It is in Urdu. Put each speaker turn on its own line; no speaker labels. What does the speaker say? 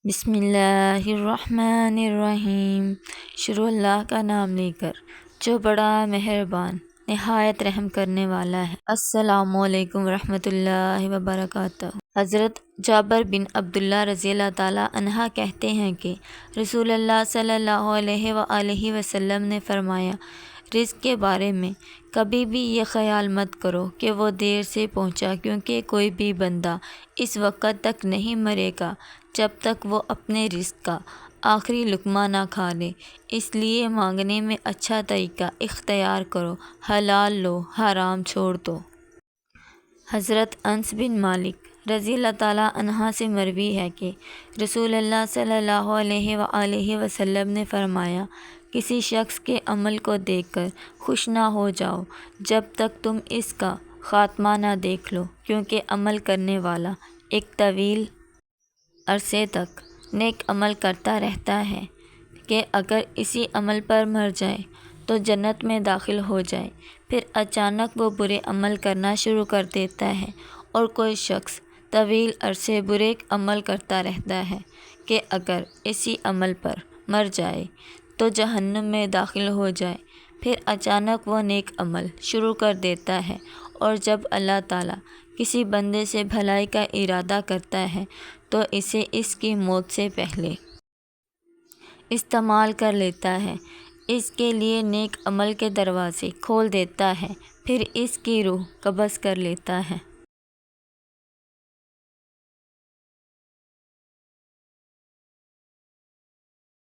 بسم اللہ الرحمن الرحیم۔ شروع اللہ کا نام لے کر جو بڑا مہربان نہایت رحم کرنے والا ہے۔ السلام علیکم ورحمۃ اللہ وبرکاتہ۔ حضرت جابر بن عبداللہ رضی اللہ تعالیٰ عنہ کہتے ہیں کہ رسول اللہ صلی اللہ علیہ وآلہ وسلم نے فرمایا، رزق کے بارے میں کبھی بھی یہ خیال مت کرو کہ وہ دیر سے پہنچا، کیونکہ کوئی بھی بندہ اس وقت تک نہیں مرے گا جب تک وہ اپنے رزق کا آخری لقمہ نہ کھا لے۔ اس لیے مانگنے میں اچھا طریقہ اختیار کرو، حلال لو، حرام چھوڑ دو۔ حضرت انس بن مالک رضی اللہ تعالیٰ عنہ سے مروی ہے کہ رسول اللہ صلی اللہ علیہ وآلہ وسلم نے فرمایا، کسی شخص کے عمل کو دیکھ کر خوش نہ ہو جاؤ جب تک تم اس کا خاتمہ نہ دیکھ لو، کیونکہ عمل کرنے والا ایک طویل عرصے تک نیک عمل کرتا رہتا ہے کہ اگر اسی عمل پر مر جائے تو جنت میں داخل ہو جائے، پھر اچانک وہ برے عمل کرنا شروع کر دیتا ہے، اور کوئی شخص طویل عرصے برے عمل کرتا رہتا ہے کہ اگر اسی عمل پر مر جائے تو جہنم میں داخل ہو جائے، پھر اچانک وہ نیک عمل شروع کر دیتا ہے، اور جب اللہ تعالیٰ کسی بندے سے بھلائی کا ارادہ کرتا ہے تو اسے اس کی موت سے پہلے استعمال کر لیتا ہے، اس کے لیے نیک عمل کے دروازے کھول دیتا ہے، پھر اس کی روح قبض کر لیتا ہے۔